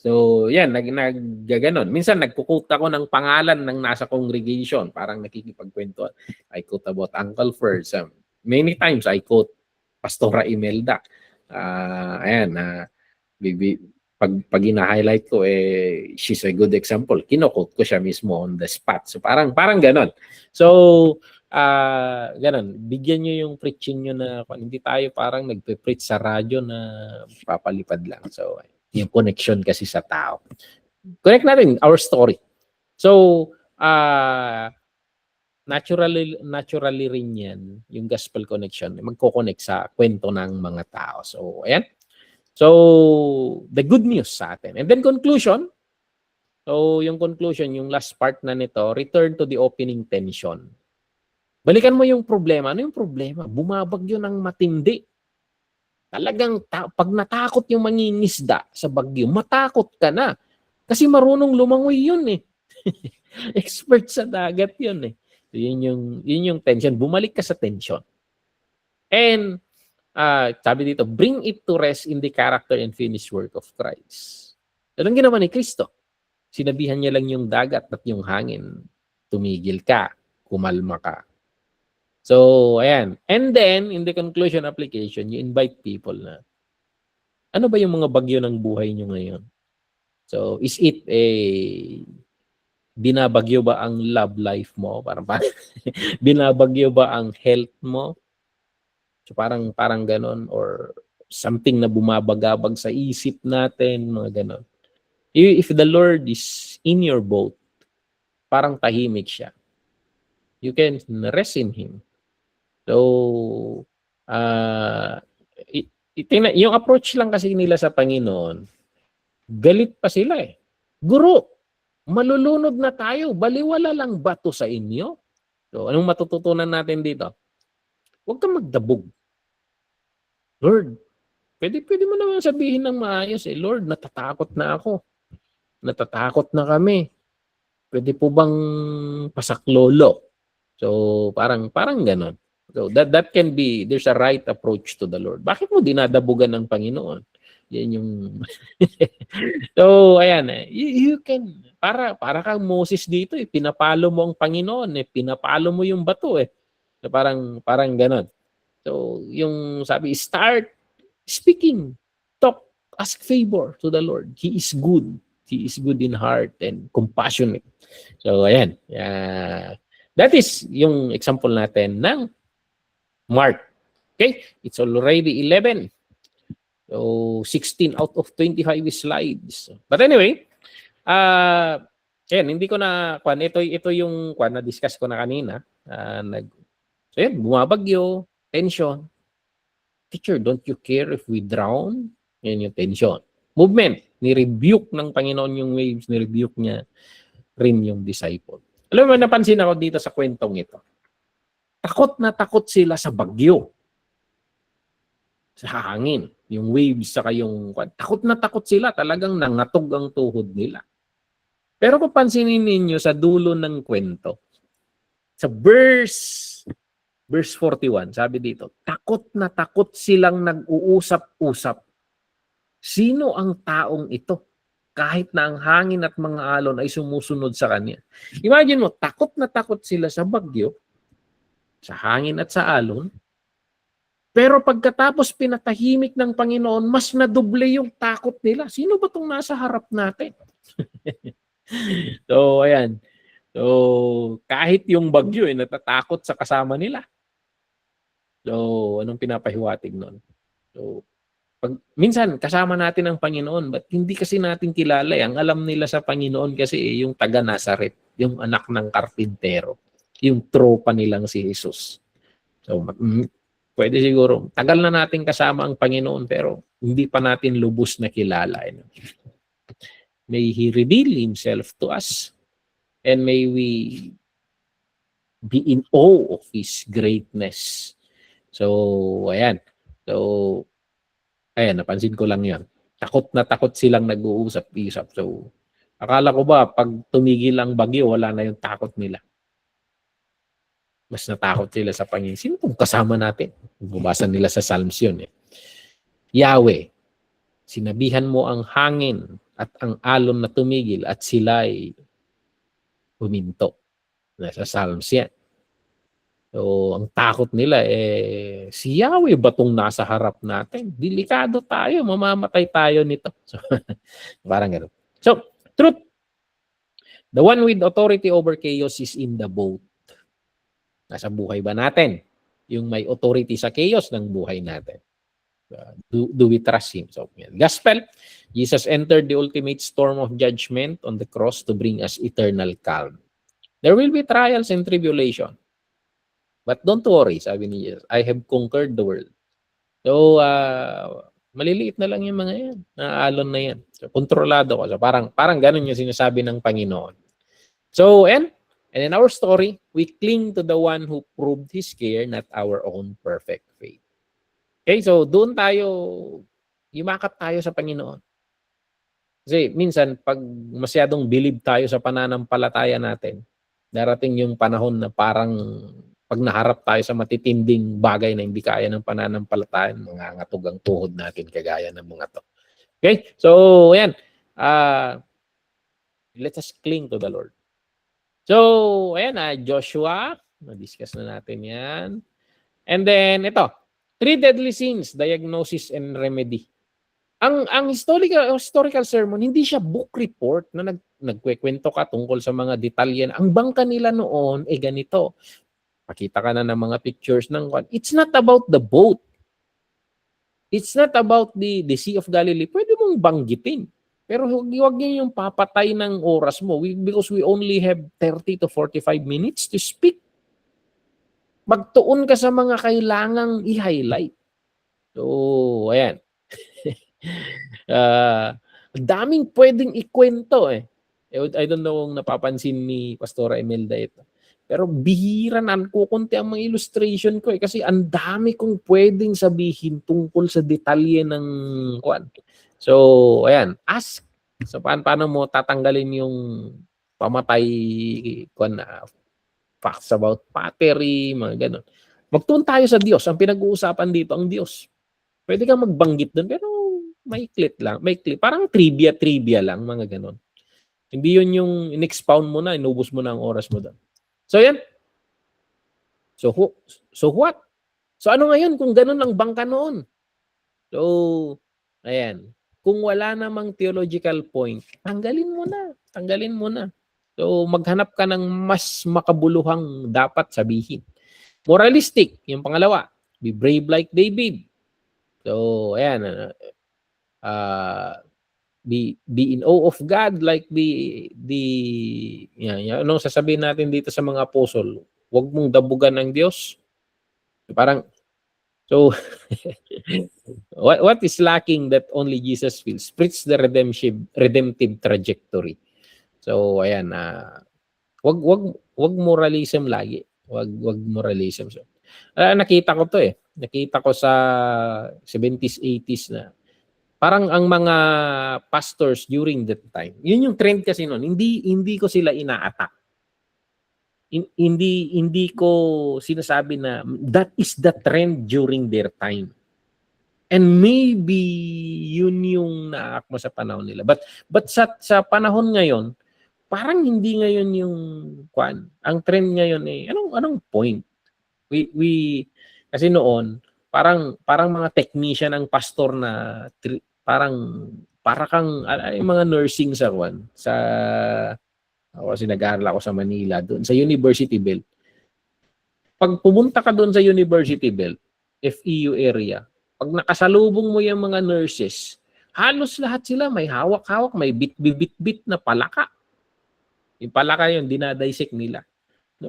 So, yan, naggaganon. Minsan, nagkukote ako ng pangalan ng nasa congregation. Parang nakikipagkwento. I quote about Uncle Ferds. Many times, I quote Pastora Imelda. Ayan, pag ina-highlight ko, she's a good example. Kino-quote ko siya mismo on the spot. So, parang ganon. So, ganon. Bigyan nyo yung preaching nyo na hindi tayo parang nagpe-preach sa radyo na papalipad lang. So, yung connection kasi sa tao. Connect natin our story. So, naturally rin yan, yung gospel connection, magko-connect sa kwento ng mga tao. So, ayan. So, the good news sa atin. And then conclusion. So, yung conclusion, yung last part na nito, return to the opening tension. Balikan mo yung problema. Ano yung problema? Bumabagyo ng matindi. Talagang pag natakot yung mangingisda sa bagyo, matakot ka na. Kasi marunong lumangoy yun eh. Expert sa dagat yun eh. So, yun yung tension. Bumalik ka sa tension. And sabi dito, bring it to rest in the character and finished work of Christ. Anong ginawa ni Kristo? Sinabihan niya lang yung dagat at yung hangin. Tumigil ka, kumalma ka. So, ayan. And then, in the conclusion application, you invite people na, ano ba yung mga bagyo ng buhay nyo ngayon? So, is it binabagyo ba ang love life mo? Parang binabagyo ba ang health mo? So, parang ganon, or something na bumabagabag sa isip natin, mga ganon. If the Lord is in your boat, parang tahimik siya. You can rest in Him. So, yung approach lang kasi nila sa Panginoon, galit pa sila eh. Guro, malulunod na tayo, baliwala lang ba to sa inyo? So, anong matututunan natin dito? Huwag kang magdabog. Lord, pwede mo naman sabihin ng maayos eh, Lord, natatakot na ako. Natatakot na kami. Pwede po bang pasaklolo? So, parang ganon. So that can be, there's a right approach to the Lord. Bakit mo dinadabugan ng Panginoon? Yan yung So ayan you can para kang Moses dito eh, pinapalo mo ang Panginoon eh, pinapalo mo yung bato eh. So, parang ganon. So yung sabi, start speaking, talk, ask favor to the Lord. He is good. He is good in heart and compassionate. So ayan. That is yung example natin ng Mark. Okay? It's already 11. So, 16 out of 25 slides. But anyway, hindi ko na, ito yung na-discuss ko na kanina. So, bumabagyo, tension. Teacher, don't you care if we drown? Yan yung tension. Movement. Ni-rebuke ng Panginoon yung waves. Ni-rebuke niya rin yung disciple. Alam mo, napansin ako dito sa kwentong ito. Takot na takot sila sa bagyo. Sa hangin. Yung waves, saka yung... Takot na takot sila. Talagang nangatog ang tuhod nila. Pero kung pansinin ninyo sa dulo ng kwento, sa verse 41, sabi dito, takot na takot silang nag-uusap-usap. Sino ang taong ito? Kahit na ang hangin at mga alon ay sumusunod sa kanya. Imagine mo, takot na takot sila sa bagyo, sa hangin at sa alon. Pero pagkatapos pinatahimik ng Panginoon, mas nadoble yung takot nila. Sino ba itong nasa harap natin? So, ayan. So, kahit yung bagyo, natatakot sa kasama nila. So, anong pinapahiwatig nun? So, minsan, kasama natin ang Panginoon, but hindi kasi natin kilala. Ang alam nila sa Panginoon kasi yung taga Nazaret, yung anak ng karpintero. Yung tropa nilang si Jesus. So, pwede siguro, tagal na natin kasama ang Panginoon pero hindi pa natin lubos na kilala. May He reveal Himself to us and may we be in awe of His greatness. So, ayan. So, ayan, napansin ko lang yan. takot silang nag-uusap-isap. So, akala ko ba pag tumigil ang bagyo, wala na yung takot nila. Mas natakot sila sa Panginoon. Sino pong kasama natin? Bubasa nila sa Psalms yun. Yahweh, sinabihan mo ang hangin at ang alon na tumigil at sila'y huminto. Nasa Psalms yan. So, ang takot nila si Yahweh ba itong nasa harap natin? Delikado tayo, mamamatay tayo nito. So, parang gano'n. So, truth. The one with authority over chaos is in the boat. Nasa buhay ba natin? Yung may authority sa chaos ng buhay natin. Do we trust Him? So, Gospel, Jesus entered the ultimate storm of judgment on the cross to bring us eternal calm. There will be trials and tribulation. But don't worry, sabi ni Jesus, I have conquered the world. So, maliliit na lang yung mga yan. Naalon na yan. So, kontrolado ko. So, parang ganun yung sinasabi ng Panginoon. So, and in our story, we cling to the one who proved His care, not our own perfect faith. Okay, so doon tayo, yumakap tayo sa Panginoon. Kasi minsan, pag masyadong believe tayo sa pananampalataya natin, darating yung panahon na parang pag naharap tayo sa matitinding bagay na hindi kaya ng pananampalataya, mangangatog ang tuhod natin kagaya ng mga to. Okay? So, ayan. Let us cling to the Lord. So, ayan Joshua. Na-discuss na natin yan. And then, ito. 3 deadly sins, diagnosis and remedy. Ang historical sermon, hindi siya book report na nagkwekwento ka tungkol sa mga detalye. Ang bangka nila noon, ganito. Pakita ka na ng mga pictures ng one. It's not about the boat. It's not about the Sea of Galilee. Pwede mong banggitin. Pero huwag niyo yung papatay ng oras mo because we only have 30 to 45 minutes to speak. Magtuon ka sa mga kailangang i-highlight. So, ayan. Daming pwedeng ikwento I don't know kung napapansin ni Pastora Imelda ito. Pero bihira na kukunti ang mga illustration ko kasi ang dami kong pwedeng sabihin tungkol sa detalye ng kwan. So, ayan, ask. So, paano mo tatanggalin yung pamatay kwan na facts about pottery, mga ganun. Magtuon tayo sa Diyos. Ang pinag-uusapan dito, ang Diyos. Pwede kang magbanggit doon, pero maiklit lang. Maiklit. Parang trivia lang, mga ganun. Hindi yun yung in-expound mo na, inubos mo na ang oras mo doon. So, yan. So what? So, ano ngayon kung ganun ang bangka noon? So, ayan. Kung wala namang theological point, tanggalin mo na. Tanggalin mo na. So, maghanap ka ng mas makabuluhang dapat sabihin. Moralistic, yung pangalawa. Be brave like David. So, ayan. Be in awe of God like anong sasabihin natin dito sa mga apostol? Huwag mong dabugan ng Diyos. Parang, so, what is lacking that only Jesus feels? Preach the redemptive trajectory. So, ayan, wag moralism lagi. Wag moralism. So, nakita ko to Nakita ko sa 70s, 80s na parang ang mga pastors during that time, yun yung trend kasi noon. Hindi ko sila ina-attack. Hindi ko sinasabi na that is the trend during their time. And maybe yun yung naak mo sa panahon nila. But sa panahon ngayon, parang hindi ngayon yung kwan. Ang trend ngayon anong point? We kasi noon parang mga technician ang pastor na para kang yung mga nursing sa kwan sa kasi nag-aaral ako sa Manila doon sa University Belt. Pag pumunta ka doon sa University Belt, FEU area, pag nakasalubong mo yung mga nurses, halos lahat sila may hawak-hawak, may bit na palaka. Yung palaka yun, dinadissect nila.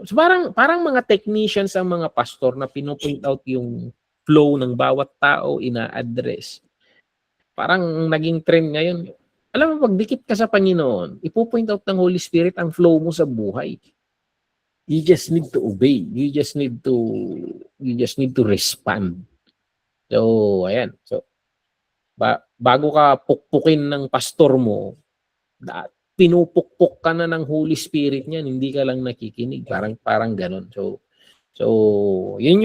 So parang mga technicians ang mga pastor na pino-point out yung flow ng bawat tao ina-address. Parang naging trend ngayon. Alam mo, pag dikit ka sa Panginoon, ipo-point out ng Holy Spirit ang flow mo sa buhay. You just need to obey. You just need to respond. So, ayan. So, bago ka pukpukin ng pastor mo, pinupukpok ka na ng Holy Spirit niyan, hindi ka lang nakikinig, parang gano'n. So yun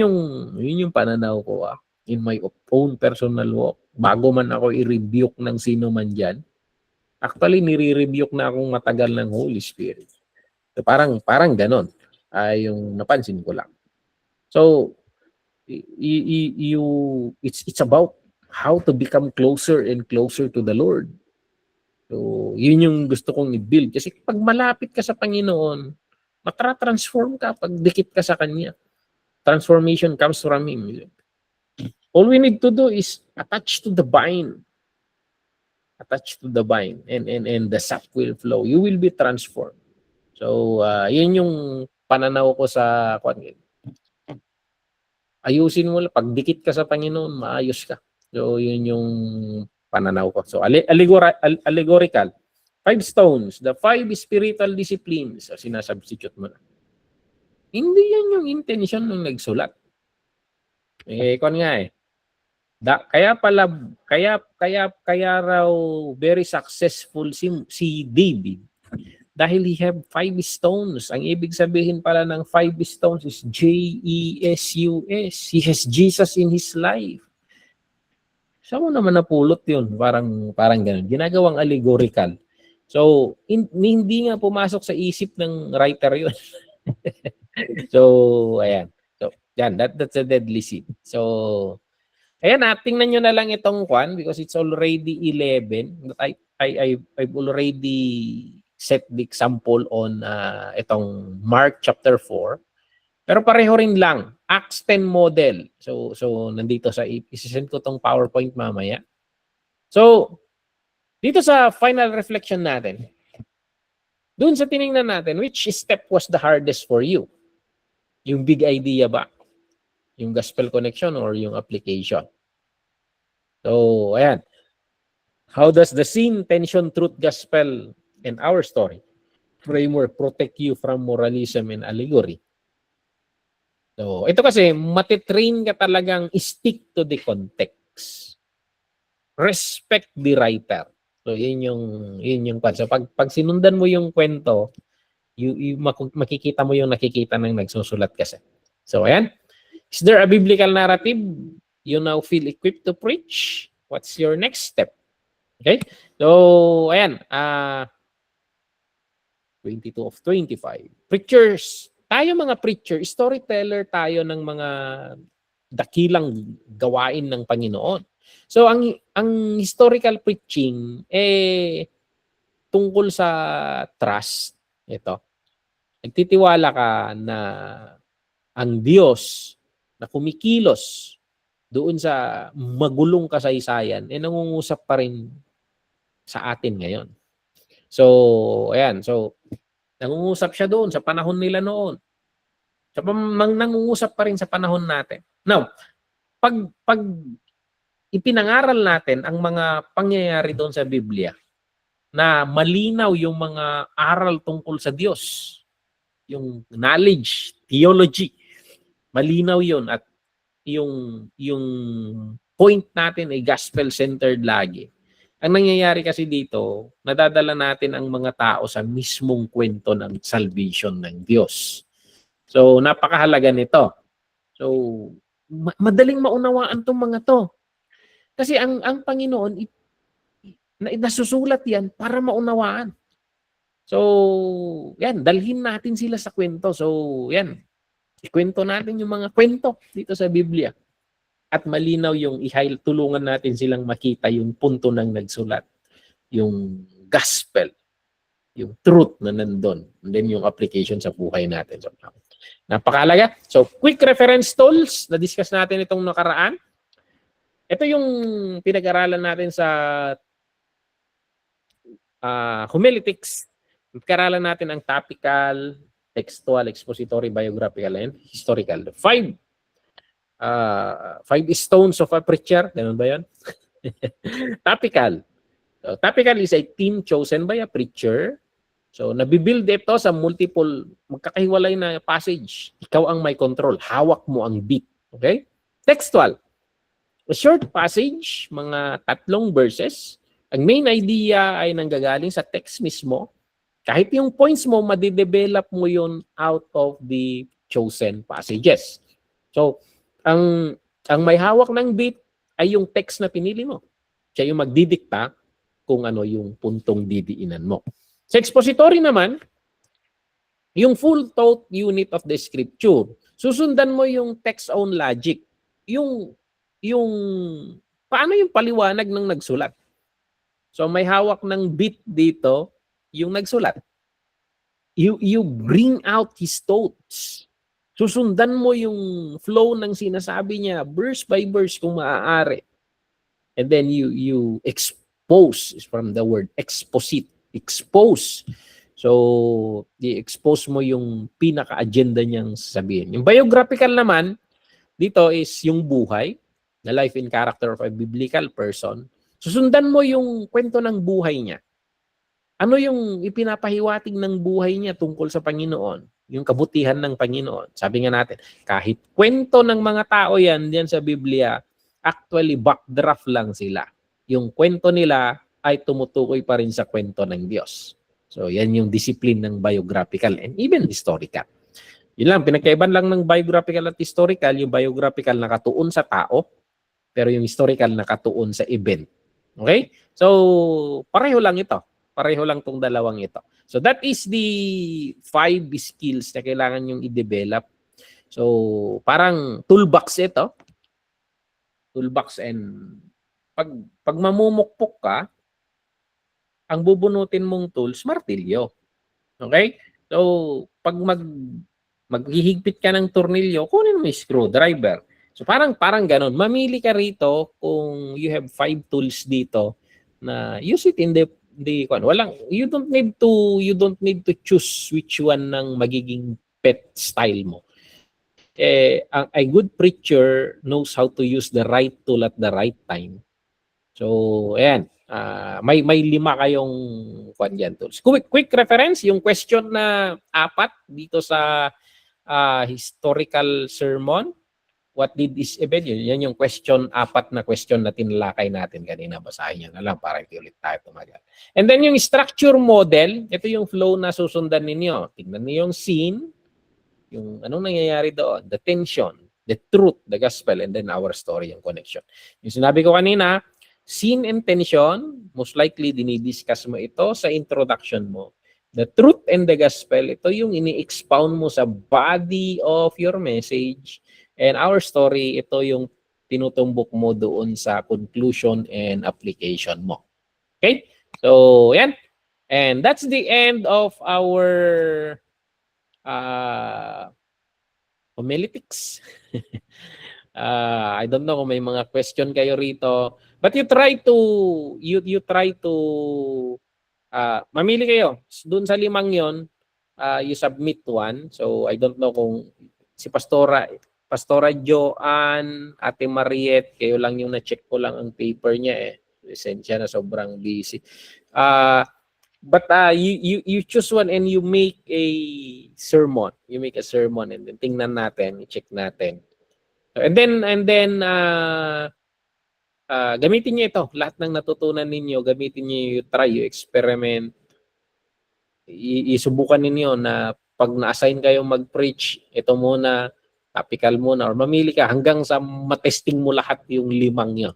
yung pananaw ko in my own personal walk. Bago man ako i-rebuke ng sino man diyan, actually nire-rebuke na akong matagal ng Holy Spirit. So parang gano'n. Yung napansin ko lang. So it's about how to become closer and closer to the Lord. So, yun yung gusto kong i-build. Kasi pag malapit ka sa Panginoon, matra-transform ka pag dikit ka sa Kanya. Transformation comes from Him. All we need to do is attach to the vine. Attach to the vine. And the sap will flow. You will be transformed. So, yun yung pananaw ko sa ayusin mo lang. Pag dikit ka sa Panginoon, maayos ka. So, yun yung pananaw ko. So, allegorical. 5 stones, the 5 spiritual disciplines. So, sinasubstitute mo na. Hindi yan yung intention ng nagsulat. Nga kaya raw very successful si David dahil he have 5 stones. Ang ibig sabihin pala ng 5 stones is Jesus. He has Jesus in his life. Saan mo naman napulot yun? Parang ganun. Ginagawang allegorical. So, hindi nga pumasok sa isip ng writer yun. So, ayan. So, yan. That's a deadly sin. So, ayan, tingnan nyo na lang itong kwan because it's already 11. I've already set the example on itong Mark chapter 4. Pero pareho rin lang. Acts 10 model. So nandito sa isisend ko tong PowerPoint mamaya. So, dito sa final reflection natin, dun sa tiningnan natin, which step was the hardest for you? Yung big idea ba? Yung gospel connection or yung application? So, ayan. How does the sin, tension, truth, gospel, and our story framework protect you from moralism and allegory? So, ito kasi, matitrain ka talagang stick to the context. Respect the writer. So, yun yung part. So, pag sinundan mo yung kwento, makikita mo yung nakikita ng nagsusulat kasi. So, ayan. Is there a biblical narrative you now feel equipped to preach? What's your next step? Okay? So, ayan. 22 of 25. Preachers. Tayo mga preacher, storyteller tayo ng mga dakilang gawain ng Panginoon. So ang historical preaching tungkol sa trust. Ito. Nagtitiwala ka na ang Diyos na kumikilos doon sa magulong kasaysayan nangungusap pa rin sa atin ngayon. So, ayan. So, nangungusap siya doon sa panahon nila noon. So, nangungusap pa rin sa panahon natin. Now, pag ipinangaral natin ang mga pangyayari doon sa Biblia na malinaw yung mga aral tungkol sa Diyos, yung knowledge, theology, malinaw yun at yung point natin ay gospel-centered lagi. Ang nangyayari kasi dito, nadadala natin ang mga tao sa mismong kwento ng salvation ng Diyos. So, napakahalaga nito. So, madaling maunawaan tong mga to. Kasi ang Panginoon, nasusulat yan para maunawaan. So, yan, dalhin natin sila sa kwento. So, yan, ikwento natin yung mga kwento dito sa Biblia. At malinaw yung tulungan natin silang makita yung punto ng nagsulat. Yung gospel. Yung truth na nandun. And then yung application sa buhay natin. So, napakalaga. So, quick reference tools. Na-discuss natin itong nakaraan. Ito yung pinag-aralan natin sa homiletics. Pinag-aralan natin ang topical, textual, expository, biographical, and historical. 5 stones of a preacher. Ganun ba yan? Topical. So, topical is a team chosen by a preacher. So, nabibuild ito sa multiple, magkakahiwalay na passage. Ikaw ang may control. Hawak mo ang beat. Okay? Textual. A short passage, mga 3 verses. Ang main idea ay nanggagaling sa text mismo. Kahit yung points mo, madidevelop mo yun out of the chosen passages. So, ang may hawak ng bit ay yung text na pinili mo. Siya yung magdidikta kung ano yung puntong didiinan mo. Sa expository naman, yung full thought unit of the scripture. Susundan mo yung text on logic. Yung paano yung paliwanag ng nagsulat. So may hawak ng bit dito yung nagsulat. You bring out his thoughts. Susundan mo yung flow ng sinasabi niya verse by verse kung maaari. And then you expose is from the word exposit. Expose. So, i-expose mo yung pinaka-agenda niyang sabihin. Yung biographical naman, dito is yung buhay, the life and character of a biblical person. Susundan mo yung kwento ng buhay niya. Ano yung ipinapahiwatig ng buhay niya tungkol sa Panginoon? Yung kabutihan ng Panginoon. Sabi nga natin, kahit kwento ng mga tao yan diyan sa Biblia, actually backdraft lang sila. Yung kwento nila ay tumutukoy pa rin sa kwento ng Diyos. So, yan yung discipline ng biographical and even historical. Yun lang, pinagkaiban lang ng biographical at historical, yung biographical nakatuon sa tao, pero yung historical nakatuon sa event. Okay? So, pareho lang ito. Pareho lang tong dalawang ito. So, that is the 5 skills na kailangan yung i-develop. So, parang toolbox ito. Toolbox and pag mamumukpok ka, ang bubunutin mong tools, martilyo. Okay? So, pag maghihigpit ka ng tornilyo, kunin mo yung screwdriver. So, parang ganun. Mamili ka rito kung you have 5 tools dito na use it in the you don't need to choose which one ng magiging pet style mo. A good preacher knows how to use the right tool at the right time. So, ayan. May 5 kayong tools. Quick reference, yung question na 4 dito sa historical sermon. What did this event? Yan yung question, 4 na question na tinalakay natin kanina. Basahin nyo na lang para hindi ulit tayo tumagal. And then yung structure model, ito yung flow na susundan ninyo. Tingnan niyo yung scene, yung anong nangyayari doon, the tension, the truth, the gospel, and then our story, yung connection. Yung sinabi ko kanina, scene and tension, most likely dinidiscuss mo ito sa introduction mo. The truth and the gospel, ito yung ini-expound mo sa body of your message. And our story, ito yung tinutumbok mo doon sa conclusion and application mo. Okay? So, yan. And that's the end of our homiletics. I don't know kung may mga question kayo rito. But you try to mamili kayo. Doon sa 5 yon, you submit one. So, I don't know kung si Pastora Joanne, Ate Mariette, kayo lang yung na-check ko lang ang paper niya Esensya na sobrang busy. But you choose one and you make a sermon. You make a sermon and then tingnan natin, i-check natin. And then gamitin niyo ito. Lahat ng natutunan ninyo, gamitin niyo, try, you experiment. Isubukan ninyo na pag na-assign kayong mag-preach, ito muna, topical muna, or mamili ka hanggang sa matesting mo lahat yung 5 nyo.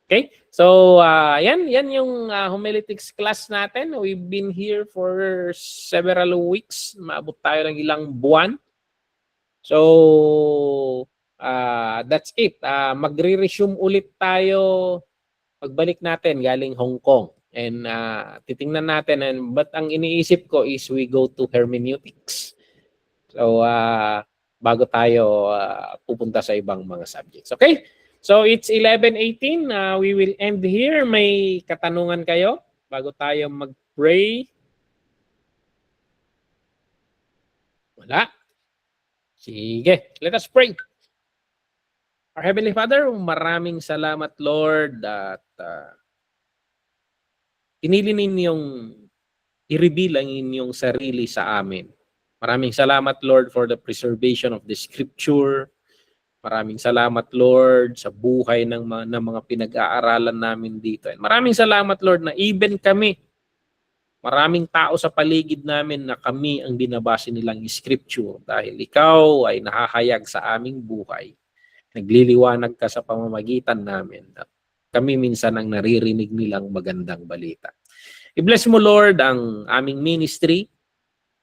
Okay? So, yan yung homiletics class natin. We've been here for several weeks. Maabot tayo ng ilang buwan. So, that's it. Magre-resume ulit tayo pagbalik natin galing Hong Kong. And titingnan natin. But ang iniisip ko is we go to hermeneutics. So, bago tayo pupunta sa ibang mga subjects. Okay? So, it's 11:18. We will end here. May katanungan kayo bago tayo mag-pray? Wala? Sige. Let us pray. Our Heavenly Father, maraming salamat, Lord, at pinili ninyong i-reveal ang inyong sarili sa amin. Maraming salamat, Lord, for the preservation of the Scripture. Maraming salamat, Lord, sa buhay ng mga pinag-aaralan namin dito. And maraming salamat, Lord, na even kami, maraming tao sa paligid namin na kami ang binabase nilang scripture dahil ikaw ay nakahayag sa aming buhay. Nagliliwanag ka sa pamamagitan namin at kami minsan ang naririnig nilang magandang balita. I-bless mo, Lord, ang aming ministry.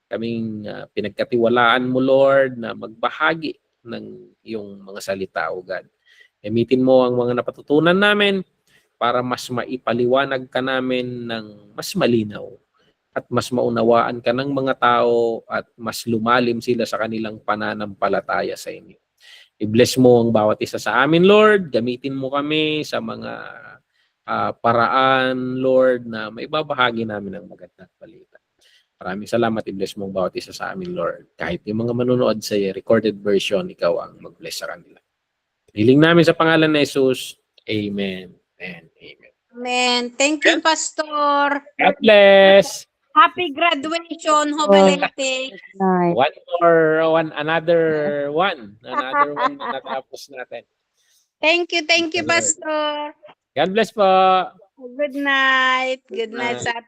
Kaming pinagkatiwalaan mo, Lord, na magbahagi ng iyong mga salita, O God. Gamitin mo ang mga napatutunan namin para mas maipaliwanag ka namin ng mas malinaw at mas maunawaan ka ng mga tao at mas lumalim sila sa kanilang pananampalataya sa inyo. I-bless mo ang bawat isa sa amin, Lord. Gamitin mo kami sa mga paraan, Lord, na maibabahagi namin ang magandang balita. Maraming salamat, i-bless mo ang bawat isa sa amin, Lord. Kahit yung mga manonood sa recorded version, ikaw ang mag-bless sa kanila. Hiling namin sa pangalan ni Jesus. Amen and amen. Amen. Thank you, Pastor. God bless. Happy graduation, Hobalete. Night. Another one na natapos natin. Thank you, Pastor. God bless po. Good night. Good night sa